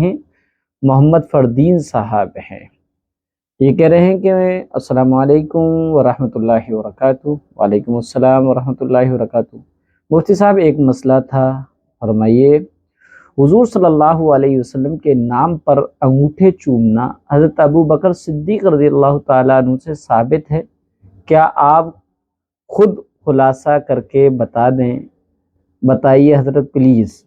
ہیں، محمد فردین صاحب ہیں۔ یہ کہہ رہے ہیں کہ السلام علیکم ورحمۃ اللہ وبرکاتہ۔ وعلیکم السلام ورحمۃ اللہ وبرکاتہ۔ مفتی صاحب ایک مسئلہ تھا، فرمائیے حضور صلی اللہ علیہ وسلم کے نام پر انگوٹھے چومنا حضرت ابو بکر صدیق رضی اللہ تعالیٰ عنہ سے ثابت ہے؟ کیا آپ خود خلاصہ کر کے بتا دیں، بتائیے حضرت پلیز۔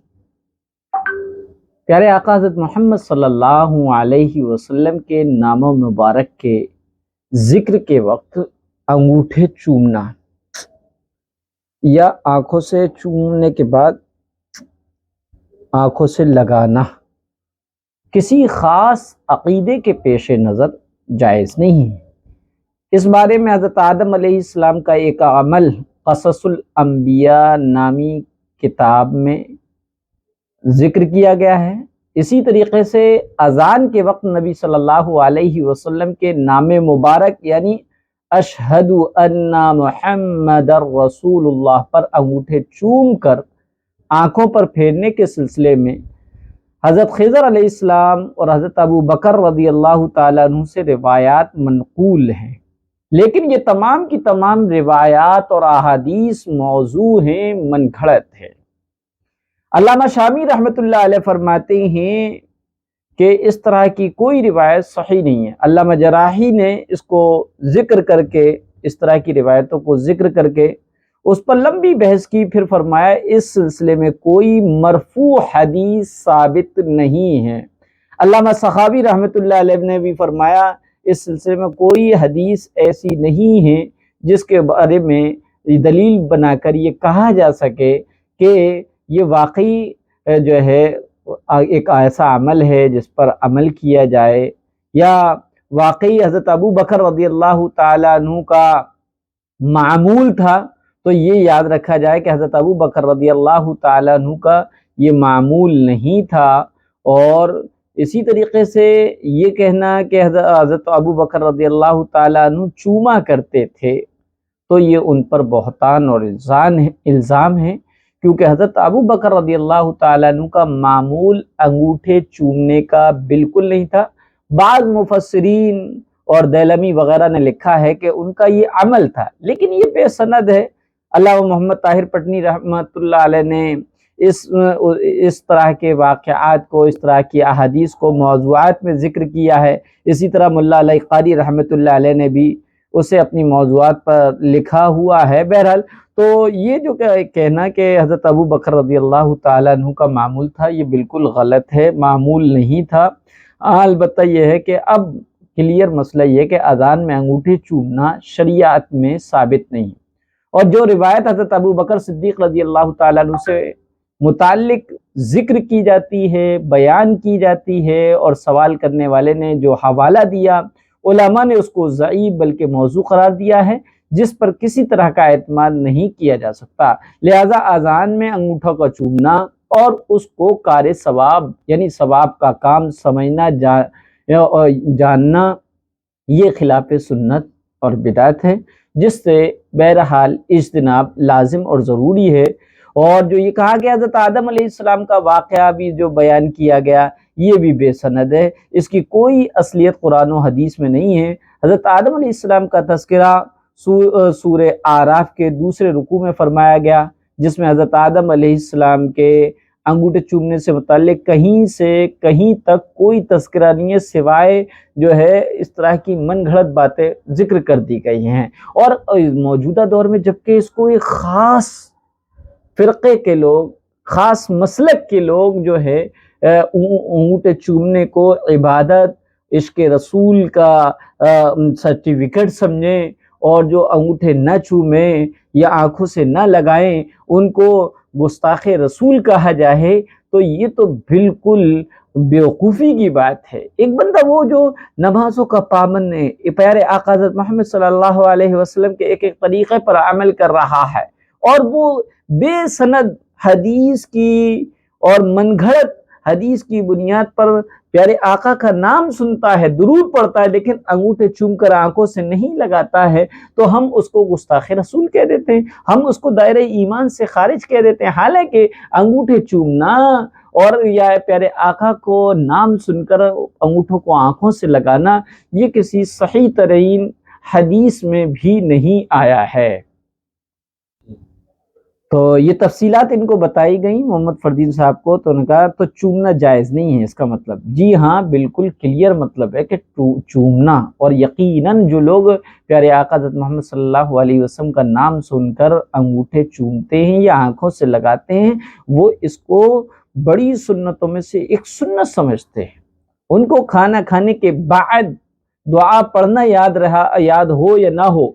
پیارے آقا حضرت محمد صلی اللہ علیہ وسلم کے نام مبارک کے ذکر کے وقت انگوٹھے چومنا یا آنکھوں سے چومنے کے بعد آنکھوں سے لگانا کسی خاص عقیدے کے پیش نظر جائز نہیں ہے۔ اس بارے میں حضرت آدم علیہ السلام کا ایک عمل قصص الانبیاء نامی کتاب میں ذکر کیا گیا ہے۔ اسی طریقے سے اذان کے وقت نبی صلی اللہ علیہ وسلم کے نام مبارک یعنی اشہد ان محمد رسول اللہ پر انگوٹھے چوم کر آنکھوں پر پھیرنے کے سلسلے میں حضرت خضر علیہ السلام اور حضرت ابو بکر رضی اللہ تعالیٰ عنہ سے روایات منقول ہیں، لیکن یہ تمام کی تمام روایات اور احادیث موضوع ہیں، من گھڑت ہے۔ علامہ شامی رحمۃ اللہ علیہ فرماتے ہیں کہ اس طرح کی کوئی روایت صحیح نہیں ہے۔ علامہ جراحی نے اس کو ذکر کر کے، اس طرح کی روایتوں کو ذکر کر کے اس پر لمبی بحث کی، پھر فرمایا اس سلسلے میں کوئی مرفوع حدیث ثابت نہیں ہے۔ علامہ سخاوی رحمۃ اللہ علیہ نے بھی فرمایا اس سلسلے میں کوئی حدیث ایسی نہیں ہے جس کے بارے میں دلیل بنا کر یہ کہا جا سکے کہ یہ واقعی جو ہے ایک ایسا عمل ہے جس پر عمل کیا جائے، یا واقعی حضرت ابو بکر رضی اللہ تعالیٰ عنہ کا معمول تھا، تو یہ یاد رکھا جائے کہ حضرت ابو بکر رضی اللہ تعالیٰ عنہ کا یہ معمول نہیں تھا۔ اور اسی طریقے سے یہ کہنا کہ حضرت ابو بکر رضی اللہ تعالیٰ عنہ چوما کرتے تھے، تو یہ ان پر بہتان اور الزام ہے، کیونکہ حضرت ابو بکر رضی اللہ تعالیٰ عنہ کا معمول انگوٹھے چومنے کا بالکل نہیں تھا۔ بعض مفسرین اور دیلمی وغیرہ نے لکھا ہے کہ ان کا یہ عمل تھا، لیکن یہ بے سند ہے۔ علامہ محمد طاہر پٹنی رحمۃ اللہ علیہ نے اس طرح کے واقعات کو، اس طرح کی احادیث کو موضوعات میں ذکر کیا ہے۔ اسی طرح ملا علی قاری رحمۃ اللہ علیہ نے بھی اسے اپنی موضوعات پر لکھا ہوا ہے۔ بہرحال تو یہ جو کہنا کہ حضرت ابو بکر رضی اللہ تعالیٰ عنہ کا معمول تھا، یہ بالکل غلط ہے، معمول نہیں تھا۔ البتہ یہ ہے کہ اب کلیئر مسئلہ یہ کہ اذان میں انگوٹھے چومنا شریعت میں ثابت نہیں، اور جو روایت حضرت ابو بکر صدیق رضی اللہ تعالیٰ عنہ سے متعلق ذکر کی جاتی ہے، بیان کی جاتی ہے، اور سوال کرنے والے نے جو حوالہ دیا، علماء نے اس کو ضعیف بلکہ موضوع قرار دیا ہے، جس پر کسی طرح کا اعتماد نہیں کیا جا سکتا۔ لہذا اذان میں انگوٹھوں کا چومنا اور اس کو کار ثواب یعنی ثواب کا کام سمجھنا جاننا، یہ خلاف سنت اور بدعت ہے، جس سے بہرحال اجتناب لازم اور ضروری ہے۔ اور جو یہ کہا گیا حضرت آدم علیہ السلام کا واقعہ بھی جو بیان کیا گیا، یہ بھی بے سند ہے، اس کی کوئی اصلیت قرآن و حدیث میں نہیں ہے۔ حضرت آدم علیہ السلام کا تذکرہ سورہ اعراف کے دوسرے رکوع میں فرمایا گیا، جس میں حضرت آدم علیہ السلام کے انگوٹھے چومنے سے متعلق کہیں سے کہیں تک کوئی تذکرہ نہیں ہے، سوائے جو ہے اس طرح کی من گھڑت باتیں ذکر کر دی گئی ہیں۔ اور موجودہ دور میں جبکہ اس کو ایک خاص فرقے کے لوگ، خاص مسلک کے لوگ جو ہے انگوٹھے چومنے کو عبادت، عشق رسول کا سرٹیفکیٹ سمجھیں، اور جو انگوٹھے نہ چومیں یا آنکھوں سے نہ لگائیں ان کو گستاخ رسول کہا جائے، تو یہ تو بالکل بیوقوفی کی بات ہے۔ ایک بندہ وہ جو نمازوں کا پابند ہے، پیارے آقا حضرت محمد صلی اللہ علیہ وسلم کے ایک ایک طریقے پر عمل کر رہا ہے، اور وہ بے سند حدیث کی اور من گھڑت حدیث کی بنیاد پر پیارے آقا کا نام سنتا ہے، درود پڑھتا ہے، لیکن انگوٹھے چوم کر آنکھوں سے نہیں لگاتا ہے، تو ہم اس کو گستاخ رسول کہہ دیتے ہیں، ہم اس کو دائرہ ایمان سے خارج کہہ دیتے ہیں۔ حالانکہ انگوٹھے چومنا اور یا پیارے آقا کو نام سن کر انگوٹھوں کو آنکھوں سے لگانا، یہ کسی صحیح ترین حدیث میں بھی نہیں آیا ہے۔ تو یہ تفصیلات ان کو بتائی گئیں محمد فردین صاحب کو، تو انہوں نے کہا تو چومنا جائز نہیں ہے اس کا مطلب۔ جی ہاں، بالکل کلیئر مطلب ہے کہ چومنا، اور یقیناً جو لوگ پیارے آقا حضرت محمد صلی اللہ علیہ وسلم کا نام سن کر انگوٹھے چومتے ہیں یا آنکھوں سے لگاتے ہیں، وہ اس کو بڑی سنتوں میں سے ایک سنت سمجھتے ہیں۔ ان کو کھانا کھانے کے بعد دعا پڑھنا یاد ہو یا نہ ہو،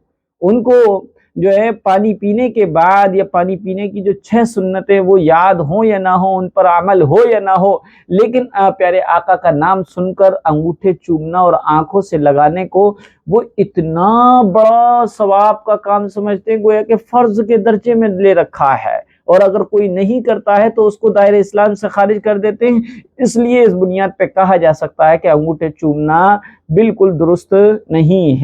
ان کو جو ہے پانی پینے کے بعد یا پانی پینے کی جو 6 سنتیں وہ یاد ہوں یا نہ ہوں، ان پر عمل ہو یا نہ ہو، لیکن پیارے آقا کا نام سن کر انگوٹھے چومنا اور آنکھوں سے لگانے کو وہ اتنا بڑا ثواب کا کام سمجھتے ہیں، گویا کہ فرض کے درجے میں لے رکھا ہے، اور اگر کوئی نہیں کرتا ہے تو اس کو دائرہ اسلام سے خارج کر دیتے ہیں۔ اس لیے اس بنیاد پہ کہا جا سکتا ہے کہ انگوٹھے چومنا بالکل درست نہیں ہے۔